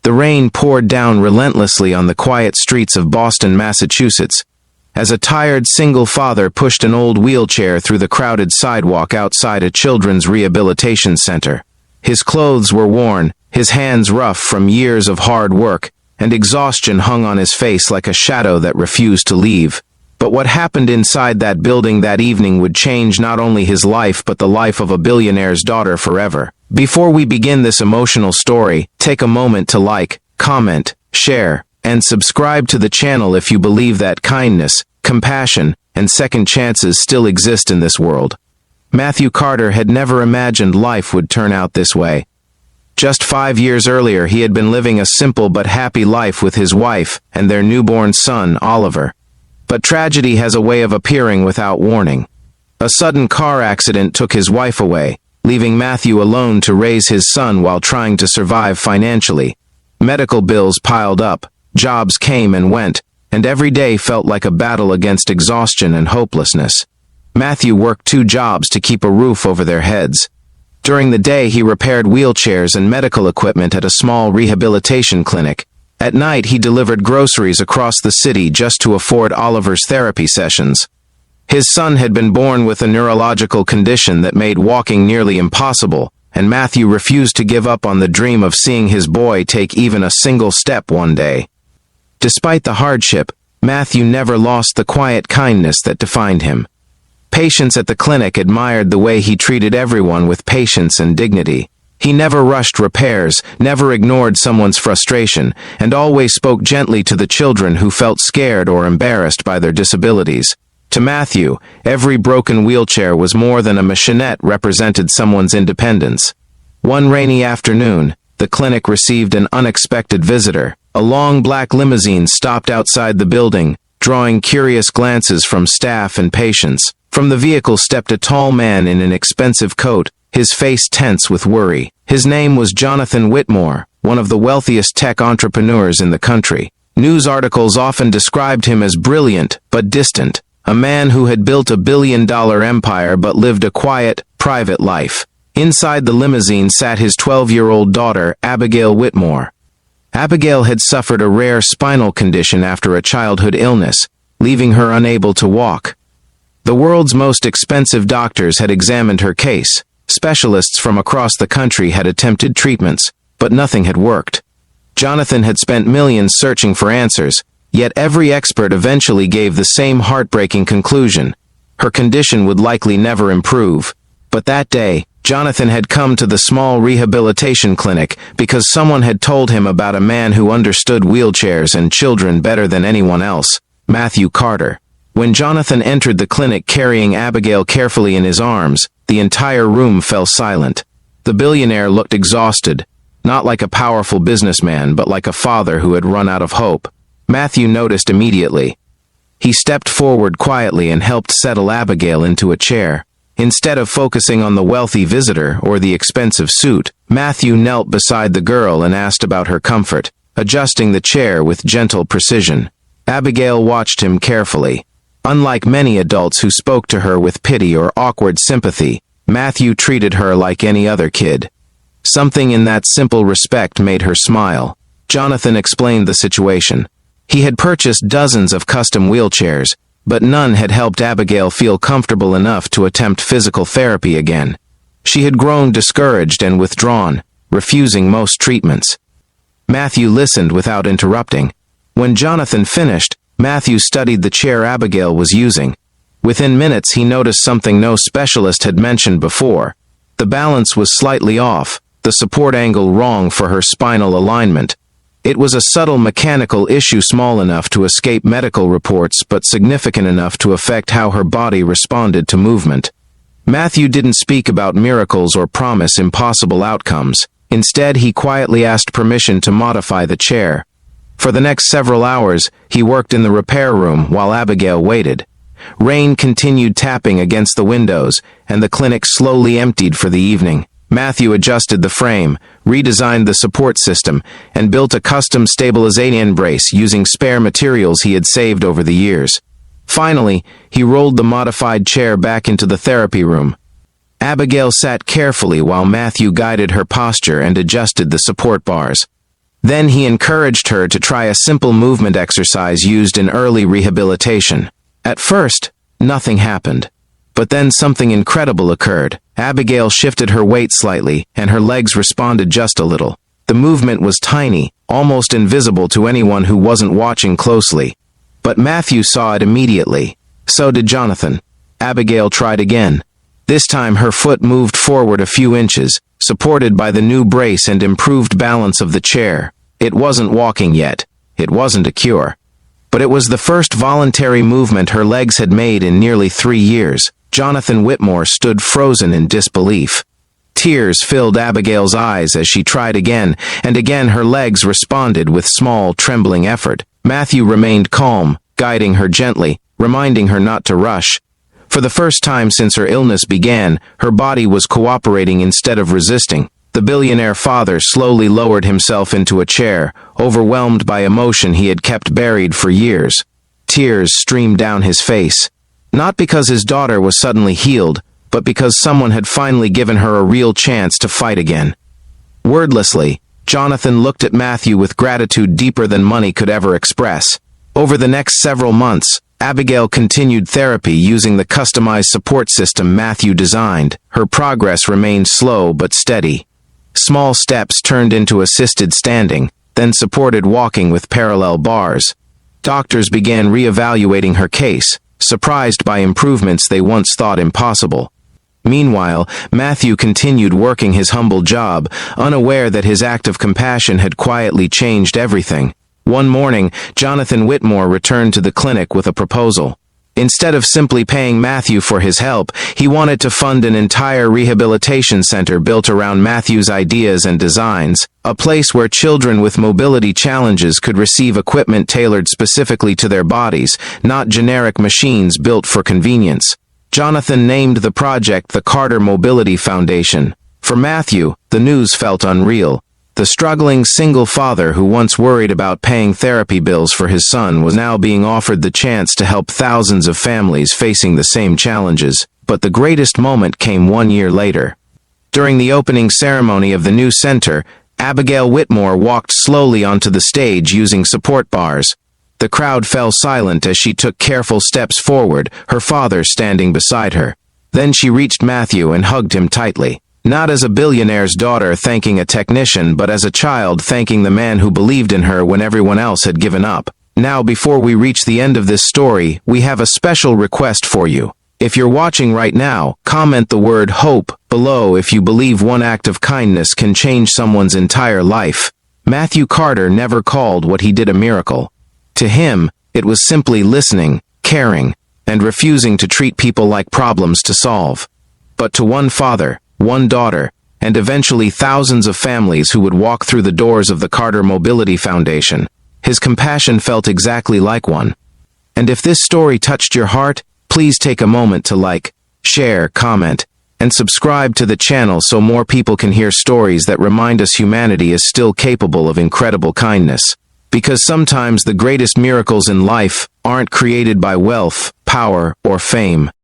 The rain poured down relentlessly on the quiet streets of Boston, Massachusetts, as a tired single father pushed an old wheelchair through the crowded sidewalk outside a children's rehabilitation center. His clothes were worn, his hands rough from years of hard work, and exhaustion hung on his face like a shadow that refused to leave. But what happened inside that building that evening would change not only his life but the life of a billionaire's daughter forever. Before we begin this emotional story, take a moment to like, comment, share, and subscribe to the channel if you believe that kindness, compassion, and second chances still exist in this world. Matthew Carter had never imagined life would turn out this way. Just 5 years earlier, he had been living a simple but happy life with his wife and their newborn son, Oliver. But tragedy has a way of appearing without warning. A sudden car accident took his wife away, leaving Matthew alone to raise his son while trying to survive financially. Medical bills piled up, jobs came and went, and every day felt like a battle against exhaustion and hopelessness. Matthew worked 2 jobs to keep a roof over their heads. During the day, he repaired wheelchairs and medical equipment at a small rehabilitation clinic. At night, he delivered groceries across the city just to afford Oliver's therapy sessions. His son had been born with a neurological condition that made walking nearly impossible, and Matthew refused to give up on the dream of seeing his boy take even a single step one day. Despite the hardship, Matthew never lost the quiet kindness that defined him. Patients at the clinic admired the way he treated everyone with patience and dignity. He never rushed repairs, never ignored someone's frustration, and always spoke gently to the children who felt scared or embarrassed by their disabilities. To Matthew, every broken wheelchair was more than a machinette represented someone's independence. One rainy afternoon, the clinic received an unexpected visitor. A long black limousine stopped outside the building, drawing curious glances from staff and patients. From the vehicle stepped a tall man in an expensive coat, his face tense with worry. His name was Jonathan Whitmore, one of the wealthiest tech entrepreneurs in the country. News articles often described him as brilliant but distant, a man who had built a billion-dollar empire but lived a quiet, private life. Inside the limousine sat his 12-year-old daughter, Abigail Whitmore. Abigail had suffered a rare spinal condition after a childhood illness, leaving her unable to walk. The world's most expensive doctors had examined her case. Specialists from across the country had attempted treatments, but nothing had worked. Jonathan had spent millions searching for answers, yet every expert eventually gave the same heartbreaking conclusion. Her condition would likely never improve. But that day, Jonathan had come to the small rehabilitation clinic because someone had told him about a man who understood wheelchairs and children better than anyone else, Matthew Carter. When Jonathan entered the clinic carrying Abigail carefully in his arms, the entire room fell silent. The billionaire looked exhausted, not like a powerful businessman, but like a father who had run out of hope. Matthew noticed immediately. He stepped forward quietly and helped settle Abigail into a chair. Instead of focusing on the wealthy visitor or the expensive suit, Matthew knelt beside the girl and asked about her comfort, adjusting the chair with gentle precision. Abigail watched him carefully. Unlike many adults who spoke to her with pity or awkward sympathy, Matthew treated her like any other kid. Something in that simple respect made her smile. Jonathan explained the situation. He had purchased dozens of custom wheelchairs, but none had helped Abigail feel comfortable enough to attempt physical therapy again. She had grown discouraged and withdrawn, refusing most treatments. Matthew listened without interrupting. When Jonathan finished, Matthew studied the chair Abigail was using. Within minutes, he noticed something no specialist had mentioned before. The balance was slightly off, the support angle wrong for her spinal alignment. It was a subtle mechanical issue small enough to escape medical reports but significant enough to affect how her body responded to movement. Matthew didn't speak about miracles or promise impossible outcomes. Instead, he quietly asked permission to modify the chair. For the next several hours, he worked in the repair room while Abigail waited. Rain continued tapping against the windows, and the clinic slowly emptied for the evening. Matthew adjusted the frame, redesigned the support system, and built a custom stabilization brace using spare materials he had saved over the years. Finally, he rolled the modified chair back into the therapy room. Abigail sat carefully while Matthew guided her posture and adjusted the support bars. Then he encouraged her to try a simple movement exercise used in early rehabilitation. At first, nothing happened. But then something incredible occurred. Abigail shifted her weight slightly, and her legs responded just a little. The movement was tiny, almost invisible to anyone who wasn't watching closely. But Matthew saw it immediately. So did Jonathan. Abigail tried again. This time her foot moved forward a few inches, supported by the new brace and improved balance of the chair. It wasn't walking yet. It wasn't a cure. But it was the first voluntary movement her legs had made in nearly 3 years. Jonathan Whitmore stood frozen in disbelief. Tears filled Abigail's eyes as she tried again, and again her legs responded with small, trembling effort. Matthew remained calm, guiding her gently, reminding her not to rush. For the first time since her illness began, her body was cooperating instead of resisting. The billionaire father slowly lowered himself into a chair, overwhelmed by emotion he had kept buried for years. Tears streamed down his face. Not because his daughter was suddenly healed, but because someone had finally given her a real chance to fight again. Wordlessly, Jonathan looked at Matthew with gratitude deeper than money could ever express. Over the next several months, Abigail continued therapy using the customized support system Matthew designed. Her progress remained slow but steady. Small steps turned into assisted standing, then supported walking with parallel bars. Doctors began reevaluating her case, surprised by improvements they once thought impossible. Meanwhile, Matthew continued working his humble job, unaware that his act of compassion had quietly changed everything. One morning, Jonathan Whitmore returned to the clinic with a proposal. Instead of simply paying Matthew for his help, he wanted to fund an entire rehabilitation center built around Matthew's ideas and designs, a place where children with mobility challenges could receive equipment tailored specifically to their bodies, not generic machines built for convenience. Jonathan named the project the Carter Mobility Foundation. For Matthew, the news felt unreal. The struggling single father who once worried about paying therapy bills for his son was now being offered the chance to help thousands of families facing the same challenges. But the greatest moment came 1 year later. During the opening ceremony of the new center, Abigail Whitmore walked slowly onto the stage using support bars. The crowd fell silent as she took careful steps forward, her father standing beside her. Then she reached Matthew and hugged him tightly. Not as a billionaire's daughter thanking a technician, but as a child thanking the man who believed in her when everyone else had given up. Now, before we reach the end of this story, we have a special request for you. If you're watching right now, comment the word hope below if you believe one act of kindness can change someone's entire life. Matthew Carter never called what he did a miracle. To him, it was simply listening, caring, and refusing to treat people like problems to solve. But to one father, one daughter, and eventually thousands of families who would walk through the doors of the Carter Mobility Foundation, his compassion felt exactly like one. And if this story touched your heart, please take a moment to like, share, comment, and subscribe to the channel so more people can hear stories that remind us humanity is still capable of incredible kindness. Because sometimes the greatest miracles in life aren't created by wealth, power, or fame.